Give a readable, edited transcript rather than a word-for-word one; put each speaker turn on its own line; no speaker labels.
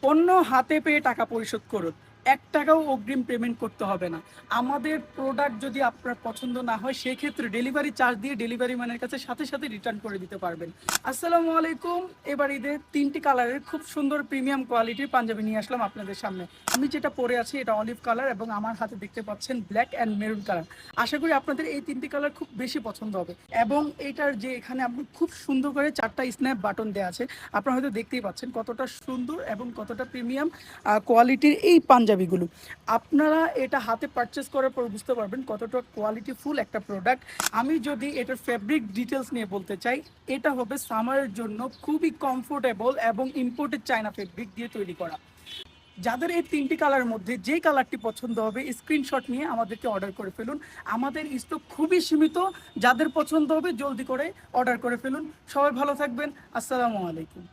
পণ্য হাতে পেয়ে টাকা পরিশোধ করুন, 1 টাকাও অগ্রিম পেমেন্ট করতে হবে না। আমাদের প্রোডাক্ট যদি আপনার পছন্দ না হয় সেক্ষেত্রে ডেলিভারি চার্জ দিয়ে ডেলিভারি ম্যানের কাছে সাথে সাথে রিটার্ন করে দিতে পারবেন। আসসালামু আলাইকুম। এবার ঈদের 3টি কালারের খুব সুন্দর প্রিমিয়াম কোয়ালিটির পাঞ্জাবি নিয়ে আসলাম আপনাদের সামনে। আমি যেটা পরে আছি এটা অলিভ কালার এবং আমার হাতে দেখতে পাচ্ছেন ব্ল্যাক অ্যান্ড মেরুন কালার। আশা করি আপনাদের এই 3টি কালার খুব বেশি পছন্দ হবে এবং এইটার যে এখানে আপনি খুব সুন্দর করে 4টা স্ন্যাপ বাটন দেওয়া আছে, আপনারা হয়তো দেখতেই পাচ্ছেন কতটা সুন্দর এবং কতটা প্রিমিয়াম কোয়ালিটির এই পাঞ্জাবিগুলো। আপনারা এটা হাতে পারচেস করার পর বুঝতে পারবেন কতটা কোয়ালিটিফুল একটা প্রোডাক্ট। আমি যদি এটার ফেব্রিক ডিটেলস নিয়ে বলতে চাই, এটা হবে সামারের জন্য খুবই কমফোর্টেবল এবং ইম্পোর্টেড চায়না ফেব্রিক দিয়ে তৈরি করা। যাদের এই 3টি কালারের মধ্যে যে কালারটি পছন্দ হবে স্ক্রিনশট নিয়ে আমাদেরকে অর্ডার করে ফেলুন। আমাদের স্টক খুবই সীমিত, যাদের পছন্দ হবে জলদি করে অর্ডার করে ফেলুন। সবাই ভালো থাকবেন। আসসালামু আলাইকুম।